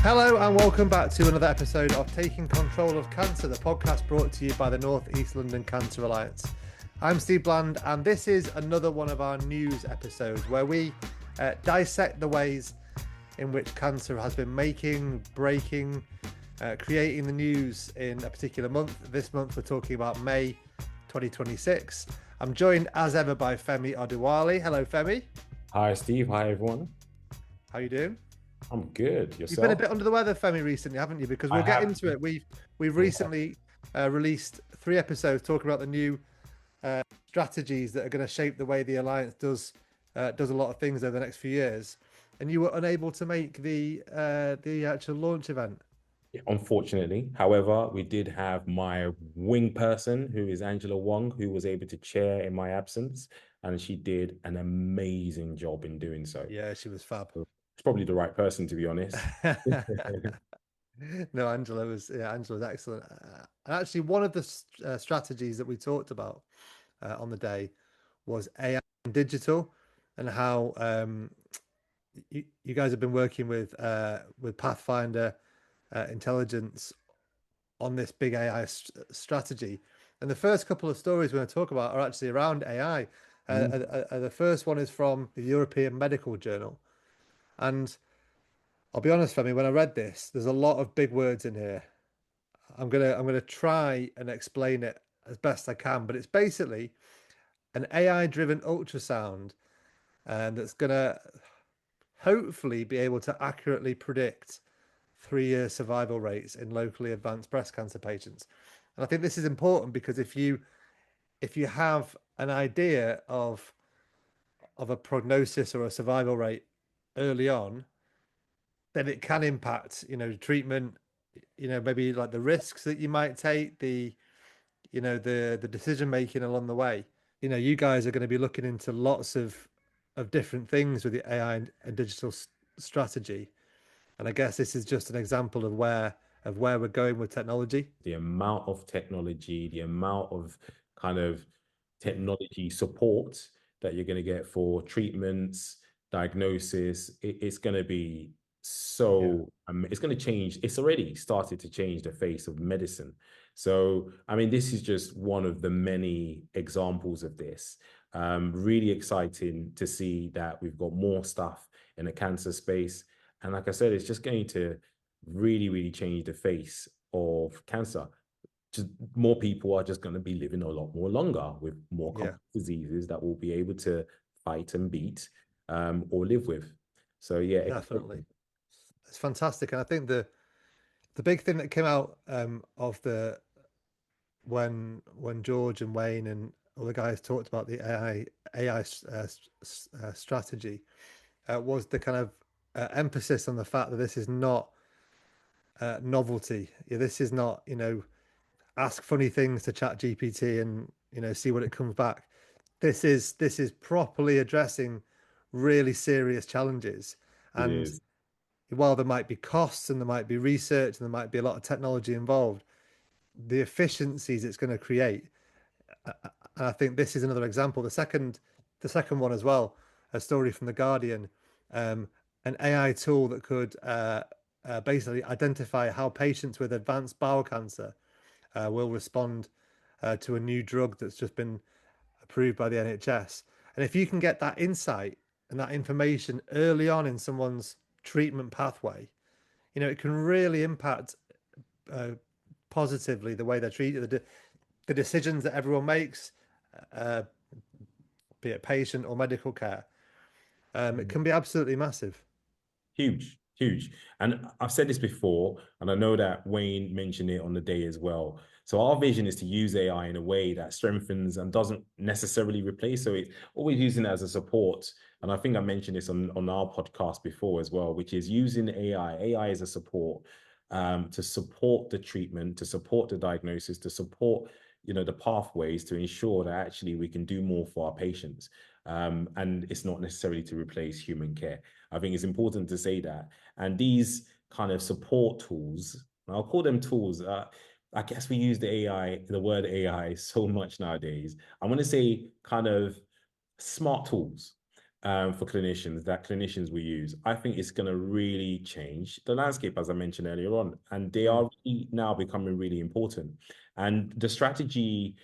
Hello and welcome back to another episode of Taking Control of Cancer, the podcast brought to you by the North East London Cancer Alliance. I'm Steve Bland and this is another one of our news episodes where we dissect the ways in which cancer has been making, breaking, creating the news in a particular month. This month we're talking about May 2026. I'm joined as ever by Femi Odewale. Hello Femi. Hi Steve, hi everyone. How you doing? I'm good. Yourself? You've been a bit under the weather, Femi, recently, haven't you? Because we'll get into it. We've recently released 3 episodes talking about the new strategies that are going to shape the way the Alliance does a lot of things over the next few years. And you were unable to make the actual launch event. Unfortunately. However, we did have my wing person, who is Angela Wong, who was able to chair in my absence. And she did an amazing job in doing so. Yeah, she was fab. It's probably the right person, to be honest. No, Angela was excellent. And actually, one of the strategies that we talked about on the day was AI and digital, and how you guys have been working with Pathfinder Intelligence on this big AI strategy. And the first couple of stories we're going to talk about are actually around AI. The first one is from the European Medical Journal. And I'll be honest, Femi, when I read this, there's a lot of big words in here. I'm gonna try and explain it as best I can, but it's basically an AI-driven ultrasound, and that's gonna hopefully be able to accurately predict 3-year survival rates in locally advanced breast cancer patients. And I think this is important because if you have an idea of a prognosis or a survival rate early on, then it can impact, treatment, maybe like the risks that you might take, the decision making along the way. You guys are going to be looking into lots of different things with the AI and digital strategy. And I guess this is just an example of where we're going with technology. The amount of technology, the amount of kind of technology support that you're going to get for treatments, diagnosis, it's going to be it's going to change. It's already started to change the face of medicine. So, I mean, this is just one of the many examples of this. Really exciting to see that we've got more stuff in the cancer space. And like I said, it's just going to really, really change the face of cancer. Just more people are just going to be living a lot more longer with more complex diseases that we'll be able to fight and beat or live with. So yeah, definitely, it's fantastic. And I think the big thing that came out of the when George and Wayne and all the guys talked about the AI strategy was the kind of emphasis on the fact that this is not novelty. This is not, ask funny things to Chat GPT and see what it comes back. This is properly addressing really serious challenges. And while there might be costs and there might be research and there might be a lot of technology involved, the efficiencies it's going to create. And I think this is another example. The second one as well, a story from The Guardian, an AI tool that could basically identify how patients with advanced bowel cancer will respond to a new drug that's just been approved by the NHS. And if you can get that insight and that information early on in someone's treatment pathway, it can really impact positively the way they're treated, the decisions that everyone makes, be it patient or medical care. It can be absolutely massive. Huge. And I've said this before, and I know that Wayne mentioned it on the day as well. So our vision is to use AI in a way that strengthens and doesn't necessarily replace. So it's always using it as a support. And I think I mentioned this on our podcast before as well, which is using AI. AI as a support to support the treatment, to support the diagnosis, to support the pathways to ensure that actually we can do more for our patients. And it's not necessarily to replace human care. I think it's important to say that. And these kind of support tools, I'll call them tools. I guess we use the word AI so much nowadays. I want to say kind of smart tools, for clinicians that clinicians will use. I think it's going to really change the landscape, as I mentioned earlier on, and they Mm. are really now becoming really important. And the strategy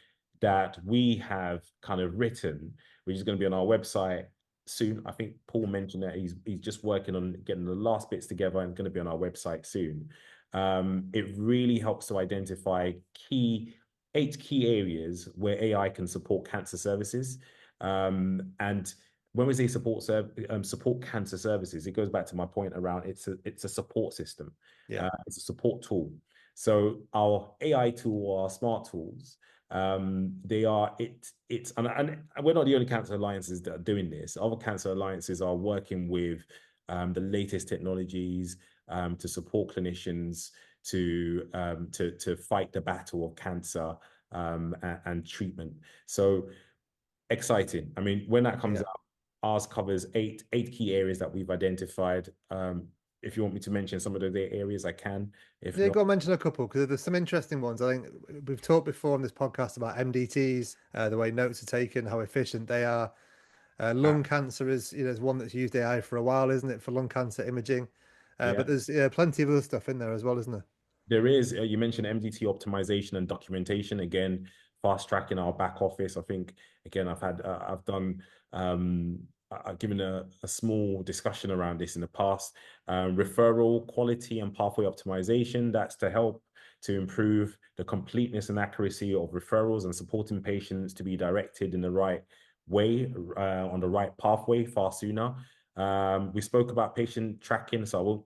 that we have kind of written, which is going to be on our website soon. I think Paul mentioned that he's just working on getting the last bits together and going to be on our website soon. It really helps to identify eight key areas where AI can support cancer services. And when we say support cancer services, it goes back to my point around it's a support system, Yeah, it's a support tool. So our AI tool, our smart tools, they are and we're not the only cancer alliances that are doing this. Other cancer alliances are working with the latest technologies to support clinicians to fight the battle of cancer and treatment. So exciting. I mean, when that comes yeah. out, ours covers eight key areas that we've identified. If you want me to mention some of the areas, I can. If Yeah, not, go on, mention a couple because there's some interesting ones. I think we've talked before on this podcast about MDTs, the way notes are taken, how efficient they are. uh, Lung cancer is one that's used AI for a while, isn't it, for lung cancer imaging? yeah. But there's plenty of other stuff in there as well, isn't there? There is, you mentioned MDT optimization and documentation. Again, fast tracking our back office. I think, again, I've done, I've given a small discussion around this in the past. Referral quality and pathway optimization. That's to help to improve the completeness and accuracy of referrals and supporting patients to be directed in the right way, on the right pathway far sooner. We spoke about patient tracking, so I won't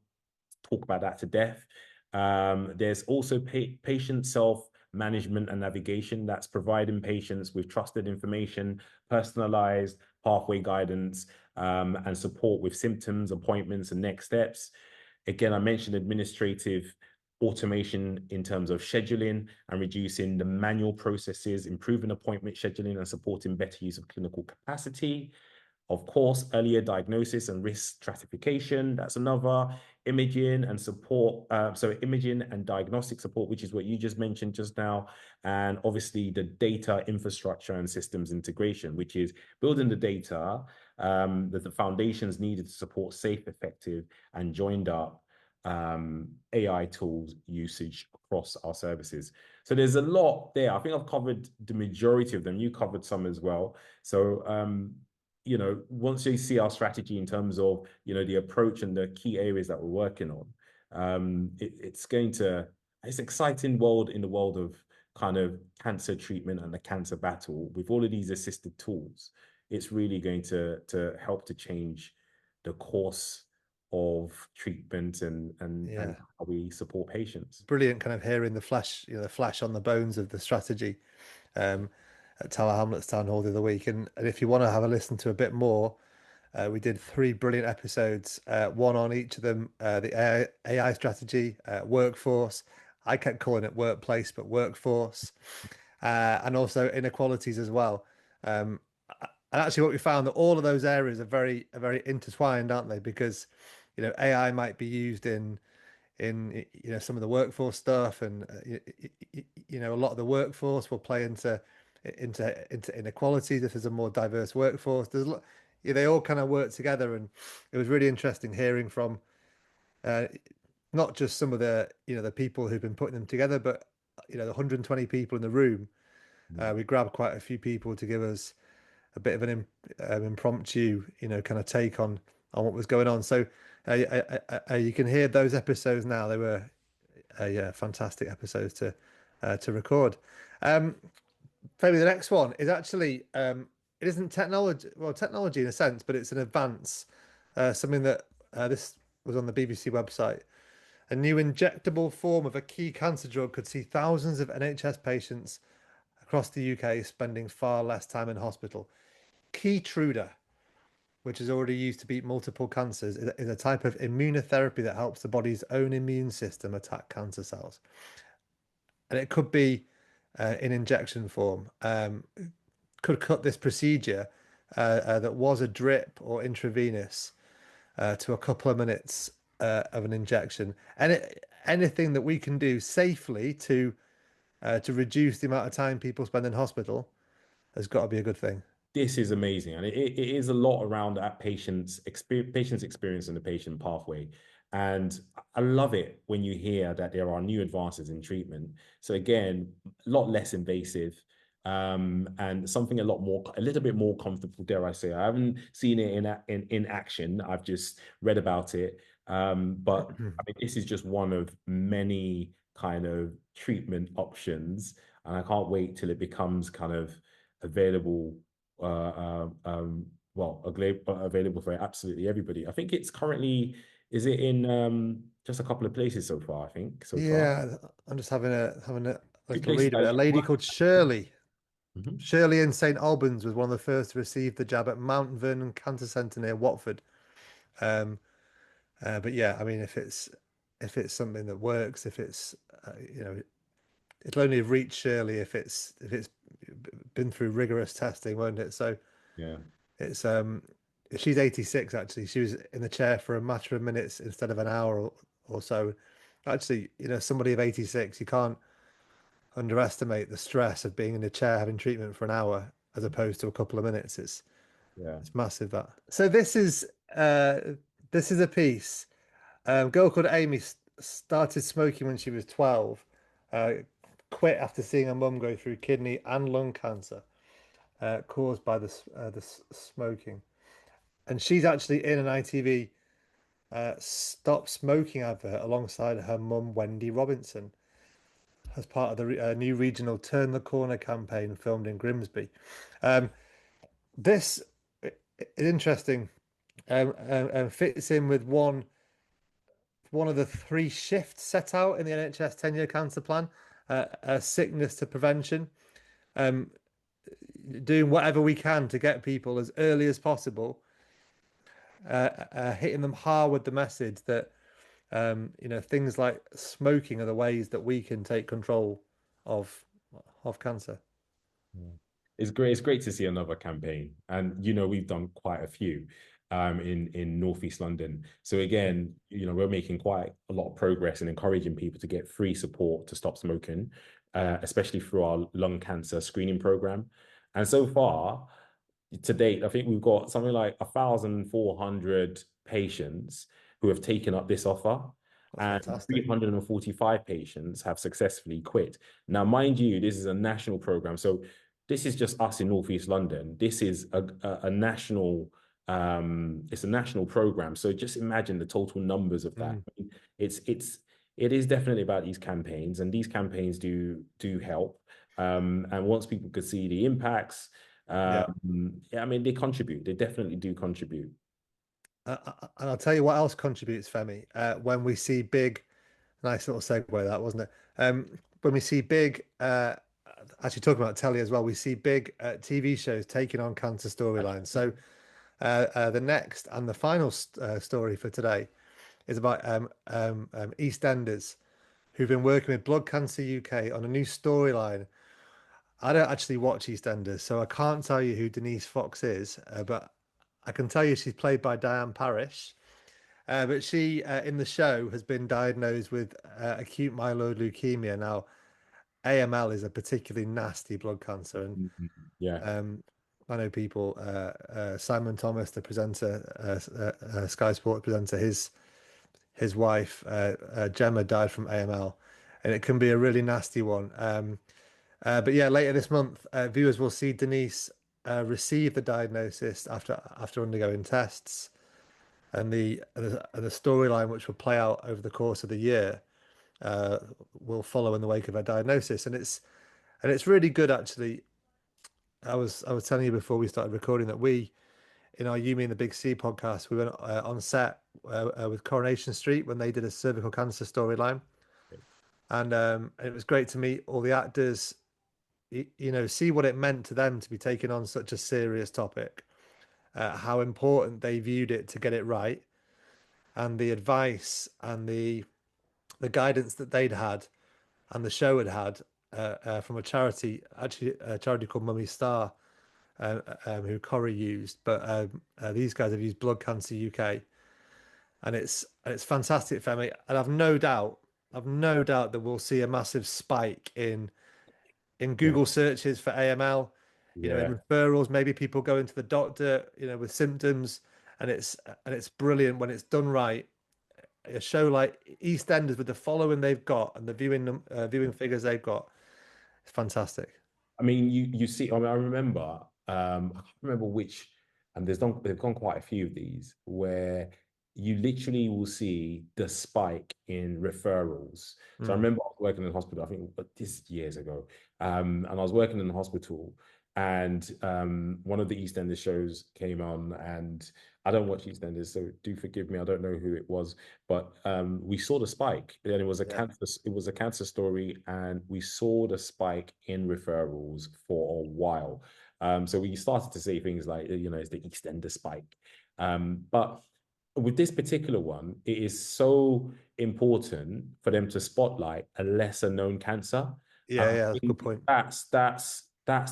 talk about that to death. There's also patient self-management and navigation that's providing patients with trusted information, personalized pathway guidance, and support with symptoms, appointments, and next steps. Again, I mentioned administrative automation in terms of scheduling and reducing the manual processes, improving appointment scheduling and supporting better use of clinical capacity. Of course, earlier diagnosis and risk stratification, that's another. Imaging and support, so imaging and diagnostic support, which is what you just mentioned just now. And obviously the data infrastructure and systems integration, which is building the data, that the foundations needed to support safe, effective, and joined up AI tools usage across our services. So there's a lot there. I think I've covered the majority of them. You covered some as well. So once you see our strategy in terms of, the approach and the key areas that we're working on, it's exciting world in the world of kind of cancer treatment and the cancer battle with all of these assisted tools. It's really going to help to change the course of treatment and Yeah, how we support patients. brilliant. Kind of hearing the flash, the flash on the bones of the strategy um, at Tower Hamlets Town Hall the other week. And if you want to have a listen to a bit more, we did three brilliant episodes, one on each of them, the AI strategy, workforce. I kept calling it workplace, but workforce, and also inequalities as well. And actually, what we found that all of those areas are very intertwined, aren't they? Because AI might be used in some of the workforce stuff, and a lot of the workforce will play into inequalities if there's a more diverse workforce. They all kind of work together, and it was really interesting hearing from uh, not just some of the people who've been putting them together, but the 120 people in the room. Mm. We grabbed quite a few people to give us a bit of an impromptu, kind of take on what was going on. So you can hear those episodes now. They were yeah, fantastic episodes to record. Um, Maybe the next one is actually it isn't technology, well, technology in a sense, but it's an advance. Something that this was on the BBC website. A new injectable form of a key cancer drug could see thousands of NHS patients across the UK spending far less time in hospital. Keytruda, which is already used to beat multiple cancers, is a type of immunotherapy that helps the body's own immune system attack cancer cells. And it could be in injection form. Could cut this procedure that was a drip or intravenous to a couple of minutes of an injection. And anything that we can do safely to reduce the amount of time people spend in hospital has got to be a good thing. this is amazing, and it is a lot around that patient's experience and the patient pathway. And I love it when you hear that there are new advances in treatment. So again, a lot less invasive, and something a little bit more comfortable, dare I say. I haven't seen it in action. I've just read about it. But I mean, this is just one of many kind of treatment options, and I can't wait till it becomes kind of available, available for absolutely everybody. I think it's currently, is it in just a couple of places so far, I think, so far. Yeah, I'm just having a Two little places read of I it. A lady know. called Shirley. Mhm. Shirley in St Albans was one of the first to receive the jab at Mount Vernon Cancer Centre near Watford. Um, but yeah, I mean, if it's something that works, if it's it'll only have reached Shirley if it's been through rigorous testing, won't it? So Yeah. it's she's 86 actually. She was in the chair for a matter of minutes instead of an hour or so. Actually, somebody of 86, you can't underestimate the stress of being in a chair having treatment for an hour as opposed to a couple of minutes. Yeah. It's massive that. So uh this is a piece. A girl called Amy started smoking when she was 12. Uh, Quit after seeing her mum go through kidney and lung cancer caused by the smoking. And she's actually in an ITV stop smoking advert alongside her mum Wendy Robinson as part of the new regional Turn the Corner campaign filmed in Grimsby. Um, this is interesting. Fits in with one of the three shifts set out in the NHS 10-year cancer plan, sickness to prevention, um, doing whatever we can to get people as early as possible, hitting them hard with the message that things like smoking are the ways that we can take control of cancer. Yeah. It's great. It's great to see another campaign, and we've done quite a few in Northeast London. So again, we're making quite a lot of progress and encouraging people to get free support to stop smoking, especially through our lung cancer screening program. And so far, to date, I think we've got something like 1,400 patients who have taken up this offer, That's and fantastic. 345 patients have successfully quit. Now, mind you, this is a national program. So this is just us in Northeast London. This is a national, it's a national program. So just imagine the total numbers of that. Mm, It is definitely about these campaigns, and these campaigns do help. And once people could see the impacts, yeah. yeah, I mean, they contribute. They definitely do contribute. And I'll tell you what else contributes, Femi, when we see big, nice little segue that, wasn't it? When we see big, actually talking about telly as well, we see big TV shows taking on cancer storylines. So the next and the final story for today is about EastEnders, who've been working with Blood Cancer UK on a new storyline. I don't actually watch EastEnders, so I can't tell you who Denise Fox is, but I can tell you she's played by Diane Parrish. But she, in the show, has been diagnosed with acute myeloid leukemia. Now, AML is a particularly nasty blood cancer, and Mhm. Yeah. um, I know people. Simon Thomas, the presenter, Sky Sport presenter, his wife Gemma died from AML, and it can be a really nasty one. But yeah, later this month, viewers will see Denise receive the diagnosis after undergoing tests, and the storyline which will play out over the course of the year uh, will follow in the wake of her diagnosis, and it's really good actually. I was telling you before we started recording that we in our You Mean the Big C podcast we went on set with Coronation Street when they did a cervical cancer storyline, and it was great to meet all the actors. See what it meant to them to be taking on such a serious topic, how important they viewed it to get it right, and the advice and the guidance that they'd had and the show had had from a charity, actually a charity called Mummy Star, who Corrie used, but these guys have used Blood Cancer UK, and it's fantastic, Femi, and I've no doubt that we'll see a massive spike in Yeah. Google searches for AML. In Yeah. referrals, maybe people go into the doctor, with symptoms, and it's brilliant when it's done right. A show like EastEnders, with the following they've got and the viewing figures they've got, it's fantastic. I mean, you see, I mean, I remember, I can't remember which, and they've gone quite a few of these where you literally will see the spike in referrals. So I Mm, remember I was working in the hospital, I think this is years ago, and I was working in the hospital, and one of the EastEnders shows came on, and I don't watch EastEnders, so do forgive me, I don't know who it was, but we saw the spike, and yeah, it was a cancer story, and we saw the spike in referrals for a while. So we started to see things like, it's the EastEnders spike. But with this particular one, it is so important for them to spotlight a lesser known cancer. And yeah, I yeah. That's a good think point. that's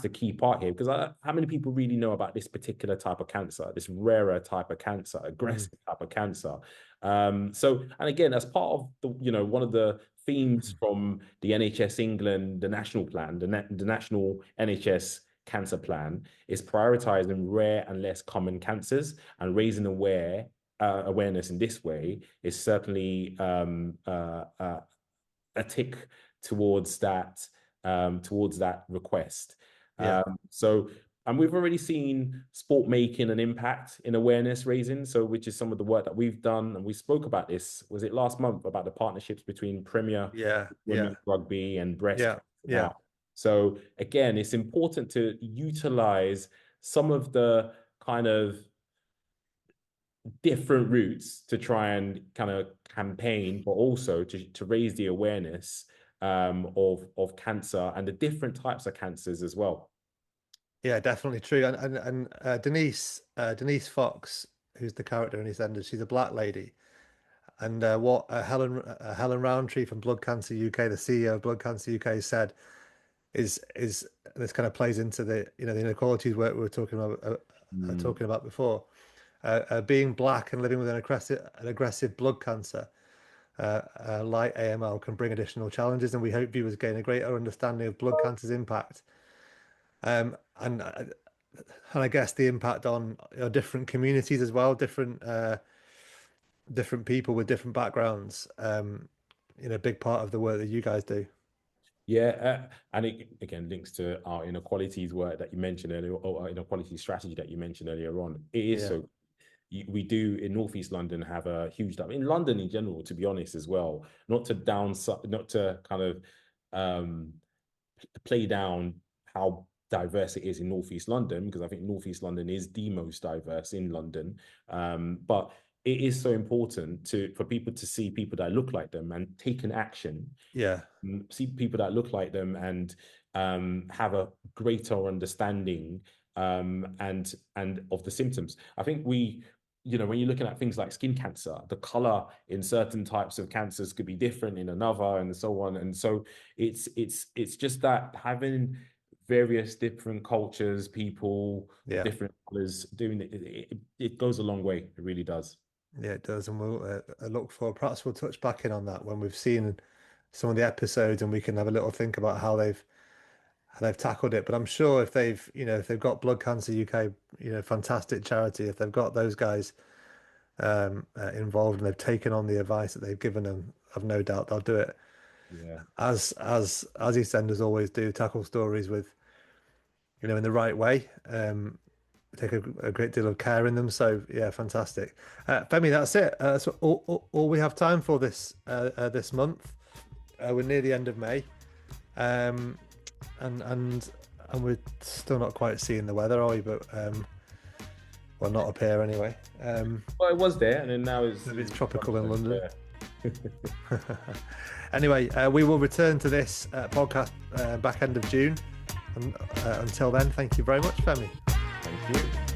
the key part here, because how many people really know about this particular type of cancer, this rarer type of cancer, Mm, aggressive type of cancer? So, and again, as part of one of the themes from the NHS England, the national plan, the national NHS cancer plan is prioritizing rare and less common cancers, and raising awareness in this way is certainly a tick towards that request. yeah, So, and we've already seen sport making an impact in awareness raising. So, which is some of the work that we've done, and we spoke about this. Was it last month, about the partnerships between Premier yeah, yeah, Women's Rugby and breast yeah, cancer yeah, now? So again, it's important to utilize some of the kind of different routes to try and kind of campaign, but also to raise the awareness of cancer and the different types of cancers as well. yeah. Definitely true. And Denise Fox, who's the character in EastEnders, she's a black lady. And what Helen Roundtree from Blood Cancer UK, the CEO of Blood Cancer UK, said is this kind of plays into the inequalities work we were Mm, talking about before. Being black and living with an aggressive blood cancer, like AML, can bring additional challenges, and we hope viewers gain a greater understanding of blood cancer's impact. And I guess the impact on different communities as well, different people with different backgrounds. Big part of the work that you guys do. yeah, and it again links to our inequalities work that you mentioned earlier, or our inequality strategy that you mentioned earlier on. It is Yeah, so we do in Northeast London have a huge in London in general, to be honest, as well. Not to downside, not to kind of um, play down how diverse it is in Northeast London, because I think Northeast London is the most diverse in London. But it is so important for people to see people that look like them and take an action, yeah, see people that look like them, and have a greater understanding and of the symptoms. I think when you're looking at things like skin cancer, the color in certain types of cancers could be different in another, and so on. And so it's just that having various different cultures, people of yeah, different colors doing it goes a long way. It really does. yeah. It does, and we'll look for. Perhaps we'll touch back in on that when we've seen some of the episodes, and we can have a little think about how they've tackled it. But I'm sure if they've got Blood Cancer UK, fantastic charity. If they've got those guys involved and they've taken on the advice that they've given them, I've no doubt they'll do it Yeah. as EastEnders always do, tackle stories with in the right way. Take a great deal of care in them. So yeah, fantastic. Femi, that's it. That's all we have time for this month. We're near the end of May, um, and we're still not quite seeing the weather, are we? But well, not up here anyway. Well, it was there, and then now It's tropical in London. Yeah. Anyway, we will return to this podcast back end of June. And until then, thank you very much, Femi. Thank you.